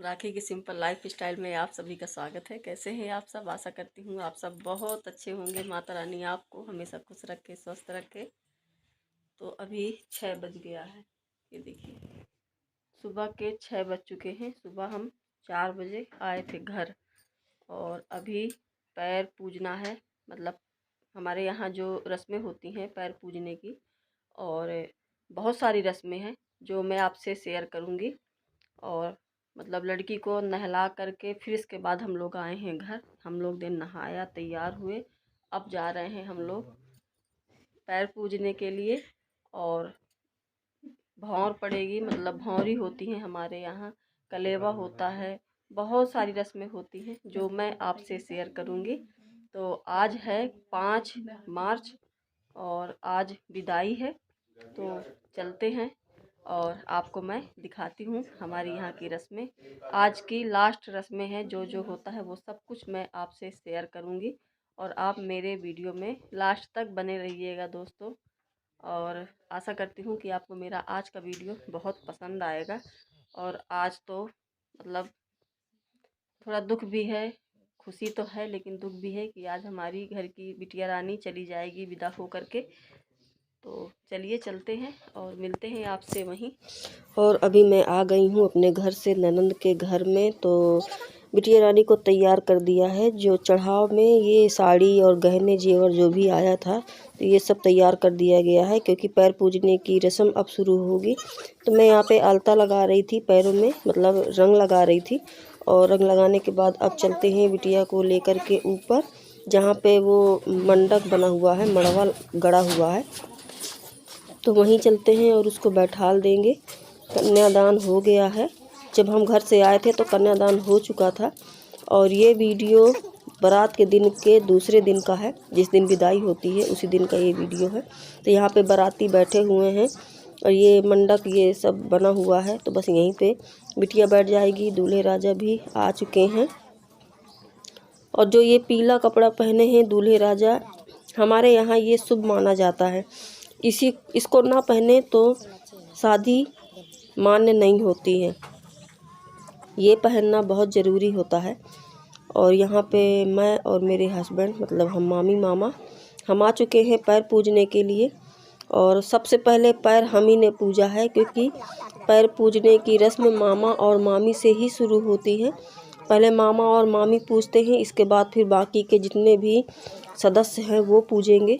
राखी की simple life style में आप सभी का स्वागत है। कैसे हैं आप सब? आशा करती हूँ आप सब बहुत अच्छे होंगे। माता रानी आपको हमेशा खुश रखे, स्वस्थ रखे। तो अभी 6 बज गया है, ये देखिए सुबह के 6 बज चुके हैं। सुबह हम 4 बजे आए थे घर और अभी पैर पूजना है। मतलब हमारे यहाँ जो रस्में होती हैं पैर पूजने की, और बहुत सारी रस्में हैं जो मैं आपसे शेयर करूँगी। और मतलब लड़की को नहला करके फिर इसके बाद हम लोग आए हैं घर। हम लोग दिन नहाया, तैयार हुए, अब जा रहे हैं हम लोग पैर पूजने के लिए। और भौर पड़ेगी, मतलब भौरी होती हैं हमारे यहाँ, कलेवा होता है, बहुत सारी रस्में होती हैं जो मैं आपसे शेयर करूँगी। तो आज है 5 मार्च और आज विदाई है, तो चलते हैं और आपको मैं दिखाती हूँ हमारी यहाँ की रस्में। आज की लास्ट रस्में हैं, जो जो होता है वो सब कुछ मैं आपसे शेयर करूँगी और आप मेरे वीडियो में लास्ट तक बने रहिएगा दोस्तों। और आशा करती हूँ कि आपको मेरा आज का वीडियो बहुत पसंद आएगा। और आज तो मतलब थोड़ा दुख भी है, खुशी तो है लेकिन दुख भी है कि आज हमारी घर की बिटिया रानी चली जाएगी विदा हो करके। तो चलिए चलते हैं और मिलते हैं आपसे वहीं। और अभी मैं आ गई हूँ अपने घर से ननंद के घर में। तो बिटिया रानी को तैयार कर दिया है। जो चढ़ाव में ये साड़ी और गहने जेवर जो भी आया था, तो ये सब तैयार कर दिया गया है क्योंकि पैर पूजने की रस्म अब शुरू होगी। तो मैं यहाँ पे आलता लगा रही थी पैरों में, मतलब रंग लगा रही थी। और रंग लगाने के बाद अब चलते हैं बिटिया को लेकर के ऊपर, जहाँ पे वो मंडप बना हुआ है, मड़वा गड़ा हुआ है, तो वहीं चलते हैं और उसको बैठाल देंगे। कन्यादान हो गया है। जब हम घर से आए थे तो कन्यादान हो चुका था। और ये वीडियो बारात के दिन के दूसरे दिन का है, जिस दिन विदाई होती है उसी दिन का ये वीडियो है। तो यहाँ पे बाराती बैठे हुए हैं और ये मंडप ये सब बना हुआ है, तो बस यहीं पे बिटिया बैठ जाएगी। दूल्हे राजा भी आ चुके हैं। और जो ये पीला कपड़ा पहने हैं दूल्हे राजा, हमारे यहाँ ये शुभ माना जाता है। इसको ना पहने तो शादी मान्य नहीं होती है, ये पहनना बहुत ज़रूरी होता है। और यहाँ पे मैं और मेरे हस्बैंड, मतलब हम मामी मामा, हम आ चुके हैं पैर पूजने के लिए। और सबसे पहले पैर हम ही ने पूजा है क्योंकि पैर पूजने की रस्म मामा और मामी से ही शुरू होती है। पहले मामा और मामी पूजते हैं, इसके बाद फिर बाकी के जितने भी सदस्य हैं वो पूजेंगे।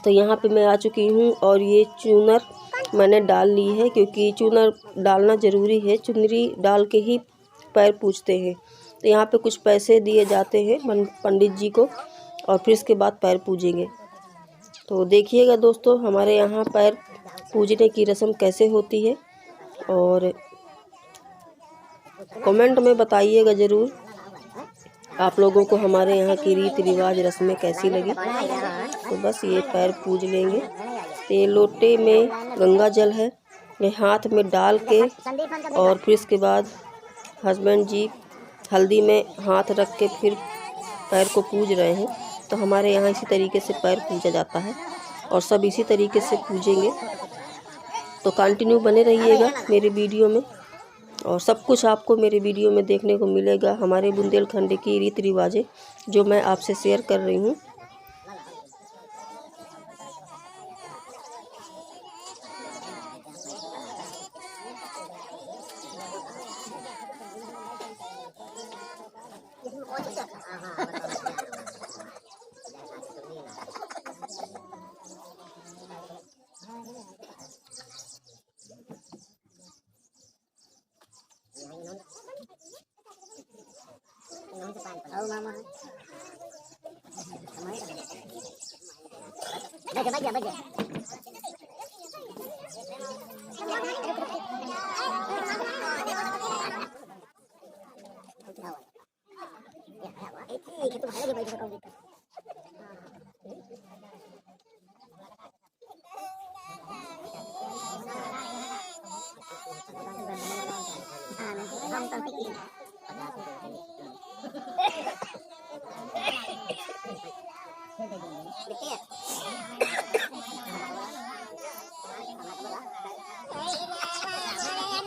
तो यहाँ पे मैं आ चुकी हूँ और ये चुनर मैंने डाल ली है क्योंकि चुनर डालना ज़रूरी है। चुनरी डाल के ही पैर पूजते हैं। तो यहाँ पे कुछ पैसे दिए जाते हैं पंडित जी को और फिर इसके बाद पैर पूजेंगे। तो देखिएगा दोस्तों हमारे यहाँ पैर पूजने की रस्म कैसे होती है और कमेंट में बताइएगा ज़रूर आप लोगों को हमारे यहाँ की रीति रिवाज रस्में कैसी लगी। तो बस ये पैर पूज लेंगे। तो ये लोटे में गंगा जल है, ये हाथ में डाल के और फिर इसके बाद हस्बैंड जी हल्दी में हाथ रख के फिर पैर को पूज रहे हैं। तो हमारे यहाँ इसी तरीके से पैर पूजा जाता है और सब इसी तरीके से पूजेंगे। तो कंटिन्यू बने रहिएगा मेरे वीडियो में और सब कुछ आपको मेरे वीडियो में देखने को मिलेगा। हमारे बुंदेलखंड की रीति रिवाजें जो मैं आपसे शेयर कर रही हूँ।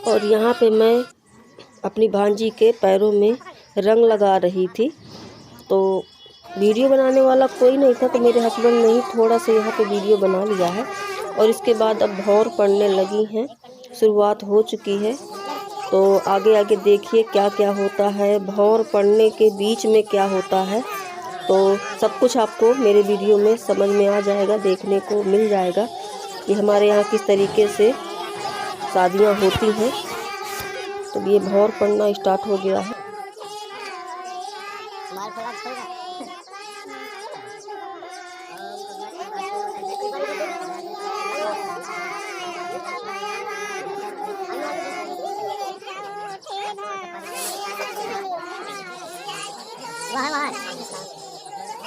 और यहाँ पे मैं अपनी भांजी के पैरों में रंग लगा रही थी। तो वीडियो बनाने वाला कोई नहीं था, तो मेरे हस्बैंड ने ही थोड़ा सा यहाँ पे वीडियो बना लिया है। और इसके बाद अब भौर पड़ने लगी हैं, शुरुआत हो चुकी है। तो आगे आगे देखिए क्या क्या होता है, भौर पड़ने के बीच में क्या होता है। तो सब कुछ आपको मेरे वीडियो में समझ में आ जाएगा, देखने को मिल जाएगा कि हमारे यहाँ किस तरीके से शादियाँ होती हैं। तो ये भौर पड़ना स्टार्ट हो गया है।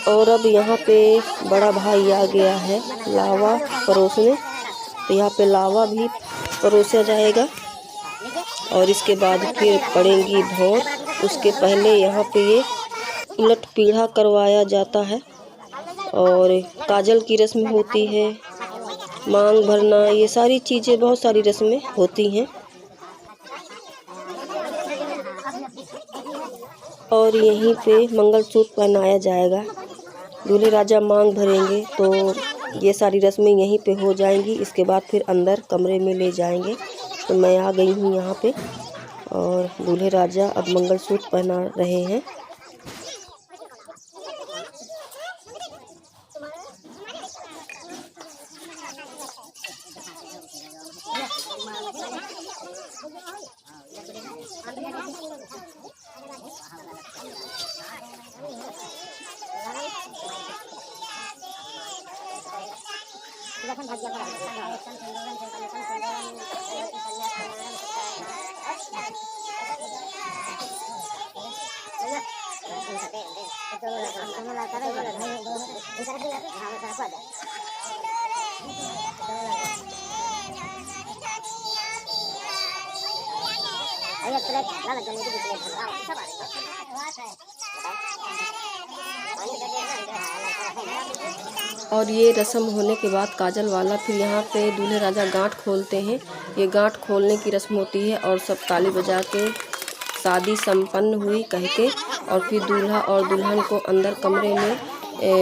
और अब यहाँ पे बड़ा भाई आ गया है लावा परोसने। तो यहाँ पे लावा भी परोसा जाएगा और इसके बाद फिर पड़ेंगी भौर। उसके पहले यहाँ पे ये उलट पीढ़ा करवाया जाता है और काजल की रस्म होती है, मांग भरना, ये सारी चीज़ें, बहुत सारी रस्में होती हैं। और यहीं पे मंगलसूत्र पहनाया जाएगा, दूल्हे राजा मांग भरेंगे। तो ये सारी रस्में यहीं पे हो जाएंगी। इसके बाद फिर अंदर कमरे में ले जाएंगे। तो मैं आ गई हूँ यहाँ पे और दूल्हे राजा अब मंगलसूत्र पहना रहे हैं। और ये रस्म होने के बाद काजल वाला फिर यहाँ पे दूल्हे राजा गांठ खोलते हैं। ये गांठ खोलने की रस्म होती है और सब ताली बजा के शादी संपन्न हुई कह के, और फिर दूल्हा और दुल्हन को अंदर कमरे में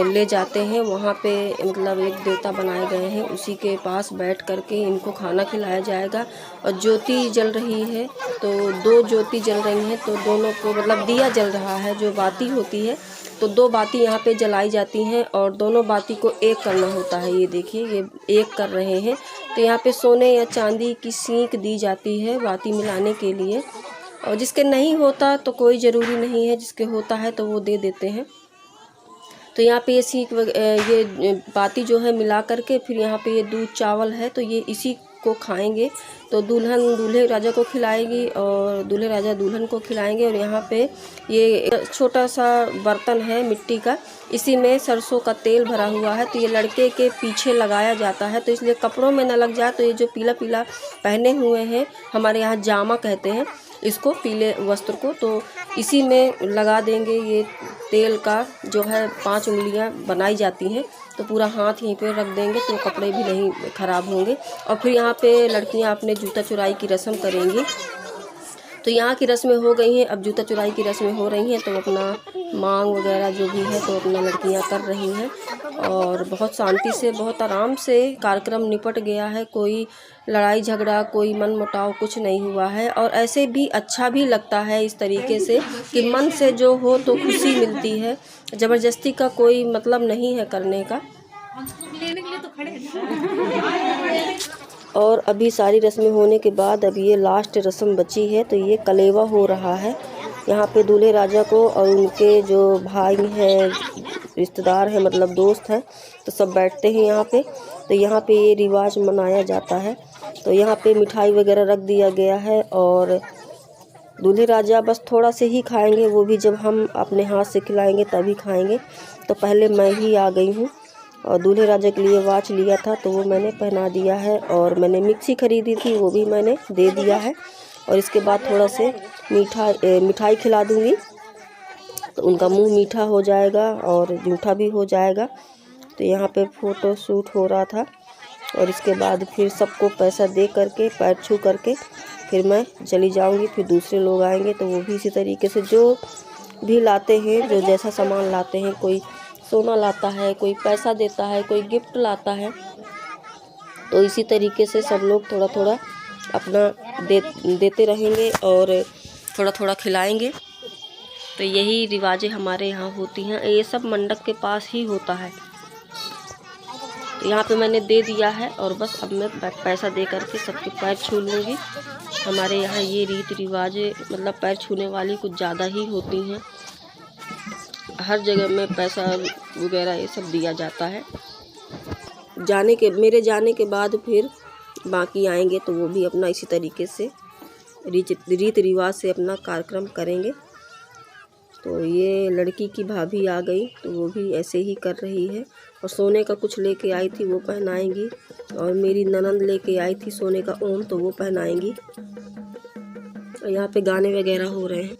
ले जाते हैं। वहाँ पे मतलब एक देवता बनाए गए हैं, उसी के पास बैठ करके इनको खाना खिलाया जाएगा। और ज्योति जल रही है, तो 2 ज्योति जल रही हैं, तो दोनों को मतलब दिया जल रहा है, जो बाती होती है तो 2 बाती यहाँ पे जलाई जाती हैं और दोनों बाती को एक करना होता है। ये देखिए ये एक कर रहे हैं। तो यहाँ पे सोने या चांदी की सीख दी जाती है बाती मिलाने के लिए। और जिसके नहीं होता तो कोई ज़रूरी नहीं है, जिसके होता है तो वो दे देते हैं। तो यहाँ पे ये सीख ये बाती जो है मिला करके फिर यहाँ पे ये दूध चावल है, तो ये इसी को खाएंगे। तो दुल्हन दूल्हे राजा को खिलाएगी और दूल्हे राजा दुल्हन को खिलाएंगे। और यहाँ पे ये छोटा सा बर्तन है मिट्टी का, इसी में सरसों का तेल भरा हुआ है। तो ये लड़के के पीछे लगाया जाता है, तो इसलिए कपड़ों में न लग जाए। तो ये जो पीला पीला पहने हुए हैं, हमारे यहाँ जामा कहते हैं इसको, पीले वस्त्र को, तो इसी में लगा देंगे। ये तेल का जो है 5 उंगलियां बनाई जाती हैं, तो पूरा हाथ यहीं पे रख देंगे तो कपड़े भी नहीं ख़राब होंगे। और फिर यहाँ पे लड़कियां अपने जूता चुराई की रस्म करेंगी। तो यहाँ की रस्में हो गई हैं, अब जूता चुराई की रस्में हो रही हैं। तो अपना मांग वगैरह जो भी है तो अपना लड़कियाँ कर रही हैं और बहुत शांति से, बहुत आराम से कार्यक्रम निपट गया है। कोई लड़ाई झगड़ा, कोई मन मुटाव कुछ नहीं हुआ है। और ऐसे भी अच्छा भी लगता है इस तरीके से कि मन से जो हो तो खुशी मिलती है। ज़बरदस्ती का कोई मतलब नहीं है करने का। और अभी सारी रस्में होने के बाद अभी ये लास्ट रस्म बची है, तो ये कलेवा हो रहा है। यहाँ पे दूल्हे राजा को और उनके जो भाई हैं, रिश्तेदार हैं, मतलब दोस्त हैं, तो सब बैठते हैं यहाँ पे। तो यहाँ पे ये रिवाज मनाया जाता है। तो यहाँ पे मिठाई वगैरह रख दिया गया है और दूल्हे राजा बस थोड़ा से ही खाएंगे, वो भी जब हम अपने हाथ से खिलाएंगे तभी खाएंगे। तो पहले मैं ही आ गई हूँ और दूल्हे राजा के लिए वॉच लिया था तो वो मैंने पहना दिया है। और मैंने मिक्सी ख़रीदी थी, वो भी मैंने दे दिया है। और इसके बाद थोड़ा से मिठाई खिला दूँगी, तो उनका मुंह मीठा हो जाएगा और जूठा भी हो जाएगा। तो यहाँ पे फ़ोटो शूट हो रहा था और इसके बाद फिर सबको पैसा दे करके, पैर छू करके फिर मैं चली जाऊंगी। फिर दूसरे लोग आएंगे तो वो भी इसी तरीके से जो भी लाते हैं, जो जैसा सामान लाते हैं, कोई सोना लाता है, कोई पैसा देता है, कोई गिफ्ट लाता है, तो इसी तरीके से सब लोग थोड़ा थोड़ा अपना देते रहेंगे और थोड़ा थोड़ा खिलाएंगे। तो यही रिवाजें हमारे यहाँ होती हैं। ये सब मंडप के पास ही होता है। तो यहाँ पे मैंने दे दिया है और बस अब मैं पैसा दे करके सबके पैर छू लूँगी। हमारे यहाँ ये रीति रिवाजें मतलब पैर छूने वाली कुछ ज़्यादा ही होती हैं। हर जगह में पैसा वगैरह ये सब दिया जाता है। मेरे जाने के बाद फिर बाकी आएंगे तो वो भी अपना इसी तरीके से रीति रिवाज से अपना कार्यक्रम करेंगे। तो ये लड़की की भाभी आ गई तो वो भी ऐसे ही कर रही है। और सोने का कुछ लेके आई थी वो पहनाएंगी, और मेरी ननंद लेके आई थी सोने का ओम तो वो पहनाएंगी। और यहाँ पे गाने वगैरह हो रहे हैं।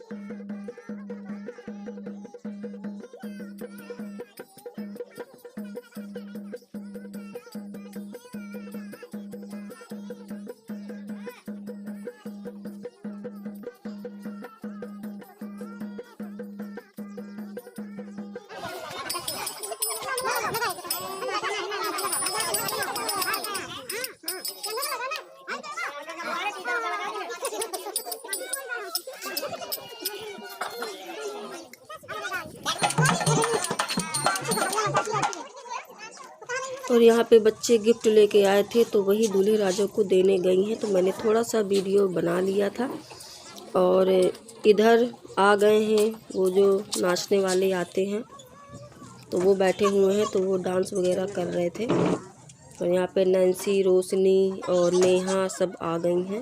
और यहाँ पे बच्चे गिफ्ट लेके आए थे तो वही दूल्हे राजा को देने गई हैं। तो मैंने थोड़ा सा वीडियो बना लिया था। और इधर आ गए हैं वो जो नाचने वाले आते हैं तो वो बैठे हुए हैं, तो वो डांस वगैरह कर रहे थे। और यहाँ पे नैन्सी, रोशनी और नेहा सब आ गई हैं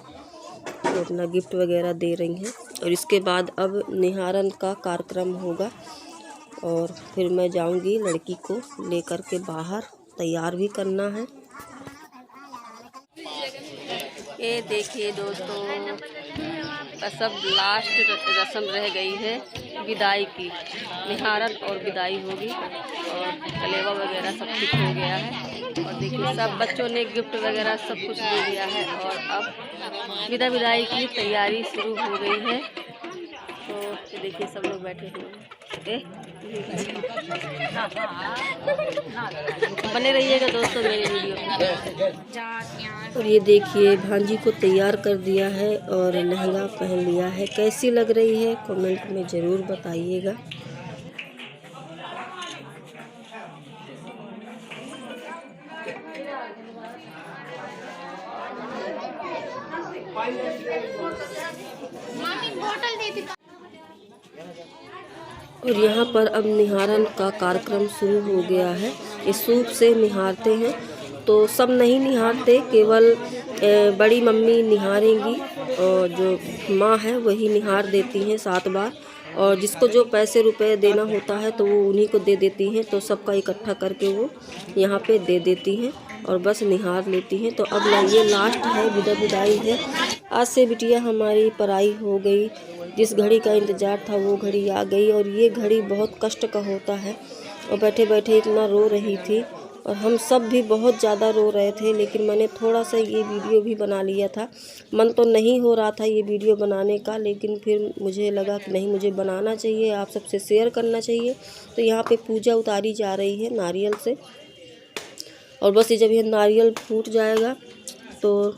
तो अपना गिफ्ट वगैरह दे रही हैं। और इसके बाद अब निहारन का कार्यक्रम होगा और फिर मैं जाऊंगी लड़की को लेकर के बाहर, तैयार भी करना है। ये देखिए दोस्तों, सब लास्ट रस्म रह गई है विदाई की। निहारन और विदाई होगी और कलेवा वगैरह सब कुछ हो गया है। और देखिए सब बच्चों ने गिफ्ट वगैरह सब कुछ दे दिया है और अब विदाई की तैयारी शुरू हो गई है। तो देखिए सब लोग बैठे हुए हैं। बने रहिएगा दोस्तों मेरे वीडियो में। और ये देखिए भांजी को तैयार कर दिया है और लहंगा पहन लिया है। कैसी लग रही है कमेंट में ज़रूर बताइएगा। और यहाँ पर अब निहारन का कार्यक्रम शुरू हो गया है। इस सूप से निहारते हैं तो सब नहीं निहारते, केवल बड़ी मम्मी निहारेंगी और जो माँ है वही निहार देती हैं 7 बार। और जिसको जो पैसे रुपए देना होता है तो वो उन्हीं को दे देती हैं। तो सबका इकट्ठा करके वो यहाँ पे दे देती हैं और बस निहार लेती हैं। तो अब ये लास्ट है, विदाई है। आज से बिटिया हमारी पढ़ाई हो गई। जिस घड़ी का इंतज़ार था वो घड़ी आ गई। और ये घड़ी बहुत कष्ट का होता है। और बैठे बैठे इतना रो रही थी और हम सब भी बहुत ज़्यादा रो रहे थे। लेकिन मैंने थोड़ा सा ये वीडियो भी बना लिया था। मन तो नहीं हो रहा था ये वीडियो बनाने का, लेकिन फिर मुझे लगा कि नहीं, मुझे बनाना चाहिए, आप सबसे शेयर करना चाहिए। तो यहाँ पे पूजा उतारी जा रही है नारियल से। और बस ये जब ये नारियल फूट जाएगा तो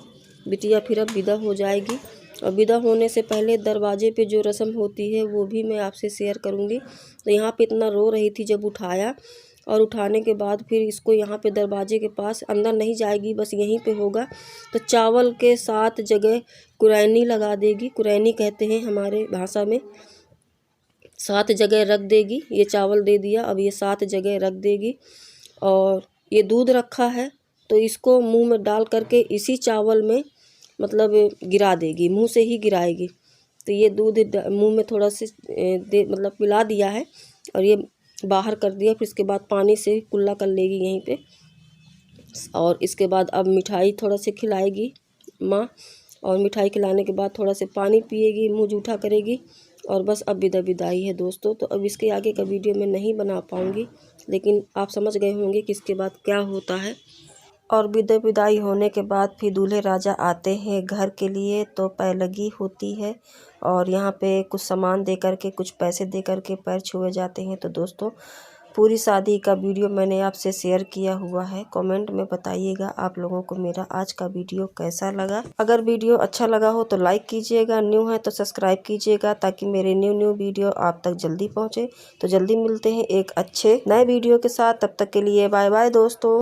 बिटिया फिर अब विदा हो जाएगी। और विदा होने से पहले दरवाजे पे जो रस्म होती है वो भी मैं आपसे शेयर करूँगी। तो यहाँ पे इतना रो रही थी जब उठाया, और उठाने के बाद फिर इसको यहाँ पे दरवाजे के पास, अंदर नहीं जाएगी, बस यहीं पे होगा। तो चावल के 7 जगह कुरैनी लगा देगी। कुरैनी कहते हैं हमारे भाषा में। 7 जगह रख देगी। ये चावल दे दिया, अब ये 7 जगह रख देगी। और ये दूध रखा है तो इसको मुंह में डाल करके इसी चावल में मतलब गिरा देगी, मुंह से ही गिराएगी। तो ये दूध मुंह में थोड़ा से मतलब पिला दिया है और ये बाहर कर दिया। फिर इसके बाद पानी से कुल्ला कर लेगी यहीं पे। और इसके बाद अब मिठाई थोड़ा से खिलाएगी माँ, और मिठाई खिलाने के बाद थोड़ा से पानी पिएगी, मुंह जूठा करेगी। और बस अब विदाई है दोस्तों। तो अब इसके आगे का वीडियो मैं नहीं बना पाऊँगी, लेकिन आप समझ गए होंगे कि इसके बाद क्या होता है। और विदाई होने के बाद फिर दूल्हे राजा आते हैं घर के लिए, तो पैलगी होती है और यहाँ पे कुछ सामान दे करके, कुछ पैसे दे करके पैर छुए जाते हैं। तो दोस्तों पूरी शादी का वीडियो मैंने आपसे शेयर किया हुआ है। कमेंट में बताइएगा आप लोगों को मेरा आज का वीडियो कैसा लगा। अगर वीडियो अच्छा लगा हो तो लाइक कीजिएगा, न्यू है तो सब्सक्राइब कीजिएगा ताकि मेरे न्यू वीडियो आप तक जल्दी पहुँचे। तो जल्दी मिलते हैं एक अच्छे नए वीडियो के साथ, तब तक के लिए बाय बाय दोस्तों।